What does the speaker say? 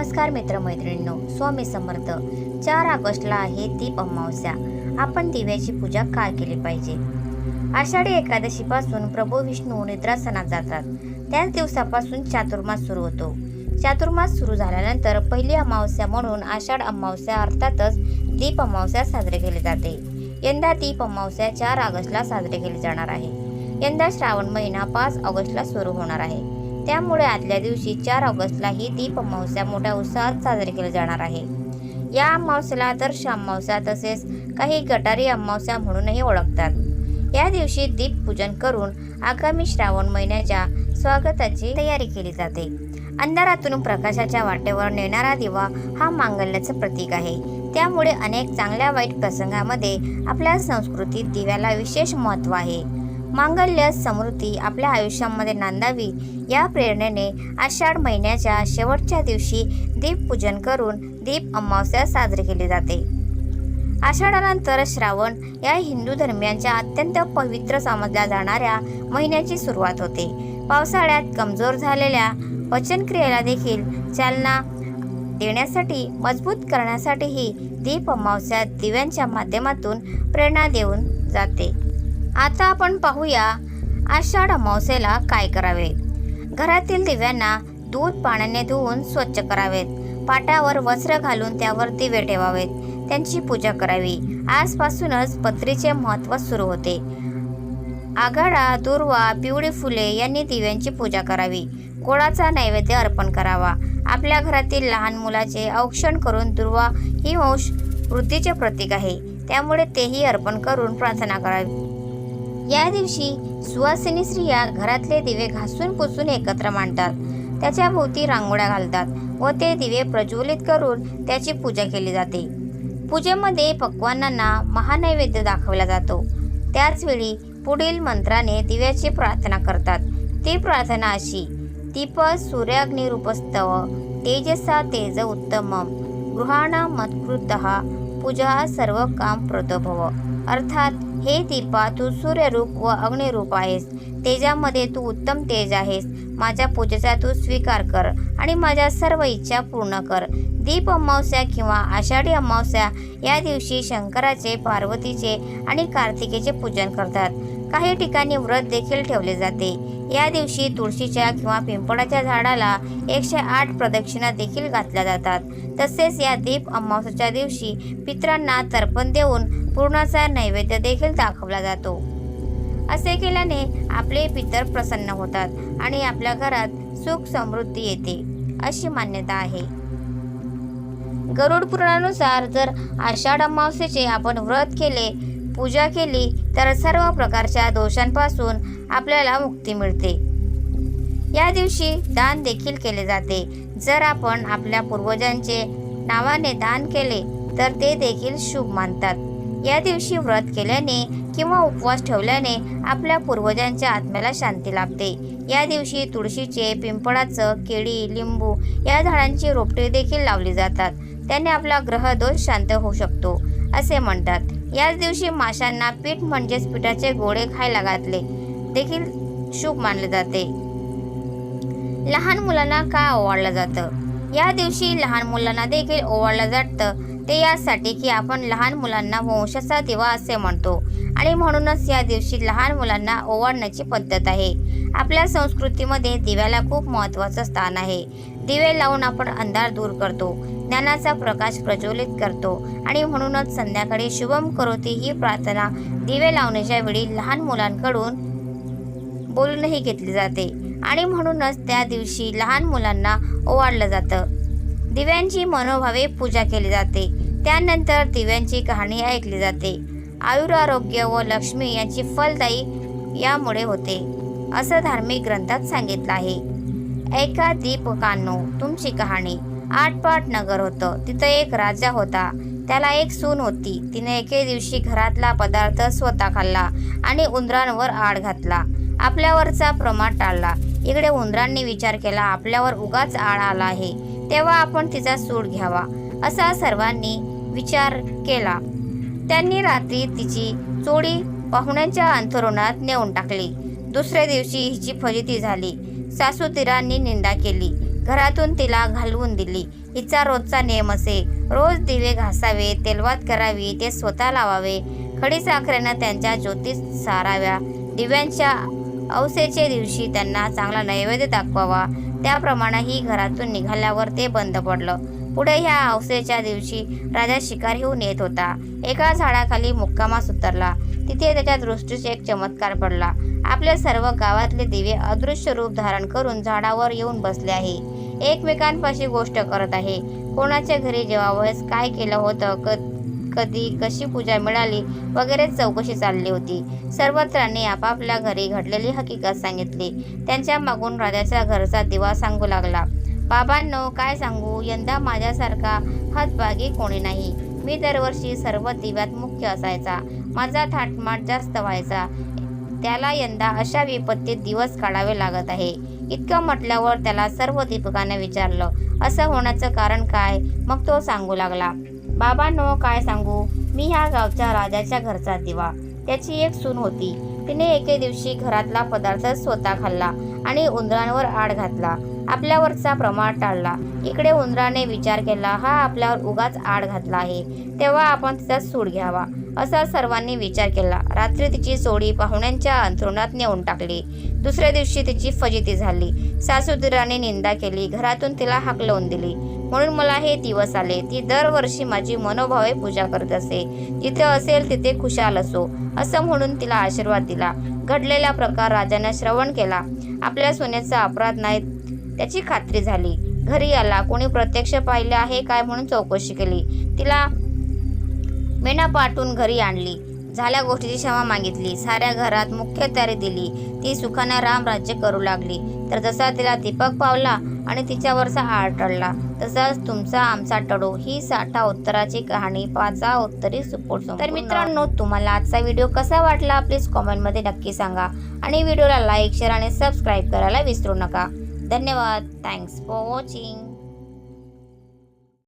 नमस्कार मित्रमैत्रिणींनो, स्वामी समर्थ. 4 ऑगस्टला आहे दीप अमावस्या. आपण दिव्याची पूजा काय केली पाहिजे? आषाढी एकादशीपासून प्रभू विष्णू निद्रासनात जातात. त्याच दिवसापासून चातुर्मास सुरू होतो. चातुर्मास सुरू झाल्यानंतर पहिली अमावस्या म्हणून आषाढ अमावस्या अर्थातच दीप अमावस्या साजरी केली जाते. यंदा दीप अमावस्या 4 ऑगस्टला साजरी केली जाणार आहे. यंदा श्रावण महिना 5 ऑगस्टला सुरू होणार आहे. त्यामुळे आदल्या दिवशी 4 ऑगस्टला ही दीप अमावस्या मोठ्या उत्साहात साजरी केली जाणार आहे. या अमावस्येला दर्श अमावस्या तसेच काही गटारी अमावस्या म्हणूनही ओळखतात. या दिवशी दीप पूजन करून आगामी श्रावण महिन्याच्या स्वागताची तयारी केली जाते. अंधारातून प्रकाशाच्या वाटेवर नेणारा दिवा हा मांगल्याचं प्रतीक आहे. त्यामुळे अनेक चांगल्या वाईट प्रसंगामध्ये आपल्या संस्कृतीत दिव्याला विशेष महत्त्व आहे. मांगल्य समृद्धी आपल्या आयुष्यामध्ये नांदावी या प्रेरणेने आषाढ महिन्याच्या शेवटच्या दिवशी दीप पूजन करून दीप अमावस्या साजरी केली जाते. आषाढानंतर श्रावण या हिंदू धर्मियांच्या अत्यंत पवित्र समजल्या जाणाऱ्या महिन्याची सुरुवात होते. पावसाळ्यात कमजोर झालेल्या पचनक्रियेला देखील चालना देण्यासाठी मजबूत करण्यासाठी ही दीप अमावस्या दिव्यांच्या माध्यमातून प्रेरणा देऊन जाते. आता आपण पाहूया आषाढ अमावस्येला काय करावे. घरातील दिव्यांना दूध पाण्याने धुवून स्वच्छ करावेत. पाटावर वस्त्र घालून त्यावर दिवे ठेवावेत. त्यांची पूजा करावी. आजपासूनच पत्रीचे महत्त्व सुरू होते. आघाडा, दुर्वा, पिवळी फुले यांनी दिव्यांची पूजा करावी. गोडाचा नैवेद्य अर्पण करावा. आपल्या घरातील लहान मुलाचे औक्षण करून दुर्वा ही वंश वृद्धीचे प्रतीक आहे. त्यामुळे तेही अर्पण करून प्रार्थना करावी. या दिवशी सुवासिनी स्त्रिया घरातले दिवे घासून पुसून एकत्र मांडतात. त्याच्या भोवती रांगोळ्या घालतात व ते दिवे प्रज्वलित करून त्याची पूजा केली जाते. पूजेमध्ये पक्वान्नांना महानैवेद्य दाखवला जातो. त्याचवेळी पुढील मंत्राने दिव्याची प्रार्थना करतात. ती प्रार्थना अशी: दीप सूर्याग्निरूपस्तव तेजसा तेज उत्तमम गृहाणा मत्कृतः पूजा सर्व काम प्रदभव. अर्थात, हे दीपा, तू सूर्यरूप व अग्निरूप आहेस. तेजामध्ये तू उत्तम तेज आहेस. माझ्या पूजेचा तू स्वीकार कर आणि माझ्या सर्व इच्छा पूर्ण कर. दीप अमावस्या किंवा आषाढी अमावस्या या दिवशी शंकराचे, पार्वतीचे आणि कार्तिकेचे पूजन करतात. काही ठिकाणी व्रत देखील ठेवले जाते. या दिवशी तुळशीच्या किंवा पिंपळाच्या झाडाला 108 प्रदक्षिणा देखील घातल्या जातात. तसेच या दीप अमावस्येच्या दिवशी पितरांना तर्पण देऊन पुरणाचा नैवेद्य देखील दाखवला जातो. असे केल्याने आपले पितर प्रसन्न होतात आणि आपल्या घरात सुख समृद्धी येते अशी मान्यता आहे. गरुड पुराणानुसार जर आषाढ अमावस्येचे आपण व्रत केले, पूजा केली तर सर्व प्रकारच्या दोषांपासून आपल्याला मुक्ती मिळते. या दिवशी दान देखील केले जाते. जर आपण आपल्या पूर्वजांचे नावाने दान केले तर ते देखील शुभ मानतात. या दिवशी व्रत केल्याने किंवा उपवास ठेवल्याने आपल्या पूर्वजांच्या आत्म्याला शांती लाभते. या दिवशी तुळशीचे, पिंपळाचं, केळी, लिंबू या झाडांची रोपटे देखील लावली जातात. त्याने आपला ग्रह दोष शांत होऊ शकतो असे म्हणतात. याच दिवशी माशांना पीठ म्हणजेच पिठाचे गोळे खायला घातले देखील शुभ मानले जाते. लहान मुलांना का ओवाळलं जातं? या दिवशी लहान मुलांना देखील ओवाळलं जातं. ते यासाठी की आपण लहान मुलांना वंशाचा दिवा असे म्हणतो आणि म्हणूनच या दिवशी लहान मुलांना ओवाळण्याची पद्धत आहे. आपल्या संस्कृतीमध्ये दिव्याला खूप महत्त्वाचं स्थान आहे. दिवे लावून आपण अंधार दूर करतो, ज्ञानाचा प्रकाश प्रज्वलित करतो आणि म्हणूनच संध्याकाळी शुभम करोती ही प्रार्थना दिवे लावण्याच्या वेळी लहान मुलांकडून बोलूनही घेतली जाते आणि म्हणूनच त्या दिवशी लहान मुलांना ओवाळलं जातं. दिव्यांची मनोभावे पूजा केली जाते. त्यानंतर दिव्यांची कहाणी ऐकली जाते. आयुरारोग्य व लक्ष्मी यांची फलदायी यामुळे होते असं धार्मिक ग्रंथात सांगितलं आहे. ऐका दीपकांनो तुमची कहाणी. आटपाट नगर होतं. तिथं एक राजा होता. त्याला एक सून होती. तिने एके दिवशी घरातला पदार्थ स्वतः खाल्ला आणि उंदरांवर आड घातला. आपल्यावरचा प्रमाद टाळला. इकडे उंदरांनी विचार केला, आपल्यावर उगाच आळ आला आहे, तेव्हा आपण तिचा सूड घ्यावा असा सर्वांनी विचार केला. त्यांनी रात्री तिची चोळी पाहुण्यांच्या अंथरुणात नेऊन टाकली. दुसऱ्या दिवशी हिची फजिती झाली. सासूतिरांनी निंदा केली. घरातून तिला घालवून दिली. हिचा रोजचा नियम असे. रोज दिवे घासावे, तेलवात करावी, ते स्वतः लावावे, खडी साखरेनं त्यांच्या ज्योतीस साराव्या, दिव्यांच्या औसेच्या दिवशी त्यांना चांगला नैवेद्य दाखवावा. त्याप्रमाणे ही घरातून निघाल्यावर ते बंद पडलं. पुढे ह्या औसेच्या दिवशी राजा शिकार घेऊन येत होता. एका झाडाखाली मुक्कामास उतरला. तिथे त्याच्या दृष्टीस एक चमत्कार पडला. आपले सर्व गावातले दिवे अदृश्य रूप धारण करून झाडावर येऊन बसले आहे. एकमेकांपाशी गोष्ट करत आहे. कोणाच्या घरी जेवावयास काय केलं होतं, कधी कशी पूजा मिळाली वगैरे चौकशी चालली होती. सर्वत्रांनी आपापल्या घरी घडलेली हकीकत सांगितली. त्यांच्या मागून राजाच्या घरचा दिवा सांगू लागला. बाबांनो, काय सांगू, यंदा माझ्यासारखा हतभागी कोणी नाही. मी दरवर्षी सर्व दिव्यात मुख्य असायचा. माझा थाटमाट जास्त व्हायचा. त्याला यंदा अशा विपत्तीत दिवस काढावे लागत आहे. इतकं म्हटल्यावर त्याला सर्व दीपकाने विचारलं, असं होण्याचं कारण काय? मग तो सांगू लागला. बाबांनो, काय सांगू, मी ह्या गावच्या राजाच्या घरचा दिवा. त्याची एक सून होती. तिने एके दिवशी घरातला पदार्थ स्वतः खाल्ला आणि उंदरांवर आड घातला. आपल्यावरचा प्रमाण टाळला. इकडे उंदराने विचार केला, हा आपल्यावर उगाच आड घातला आहे, तेव्हा आपण तिचा सूड घ्यावा, असा सर्वांनी विचार केला. रात्री तिची सोडी पाहुण्यांच्या अंथरुणात नेऊन टाकली. दुसऱ्या दिवशी तिची फजिती झाली. सासूदिराने निंदा केली. घरातून तिला हाकलवून दिली. म्हणून मला हे दिवस आले. ती दरवर्षी माझी मनोभावे पूजा करत असे. जिथे असेल तिथे खुशाल असो, असं म्हणून तिला आशीर्वाद दिला. घडलेला प्रकार राजाने श्रवण केला. आपल्या सुनेचा अपराध नाही त्याची खात्री झाली. घरी आला. कोणी प्रत्यक्ष पाहिले आहे काय म्हणून चौकशी केली. तिला मेना पाठवून घरी आणली. झाल्या गोष्टीची क्षमा मागितली. साऱ्या घरात मुख्य तयारी दिली. ती सुखाने रामराज्य करू लागली. तर जसा तिला दीपक पावला आणि तिच्यावरचा आड टळला, तसाच तुमचा आमचा टळो ही साठा उत्तराची कहाणी पाचा उत्तरी सुपोट. तर मित्रांनो, तुम्हाला आजचा व्हिडिओ कसा वाटला प्लीज कॉमेंटमध्ये नक्की सांगा आणि व्हिडिओला लाईक, शेअर आणि सबस्क्राईब करायला विसरू नका. धन्यवाद. Thanks for watching.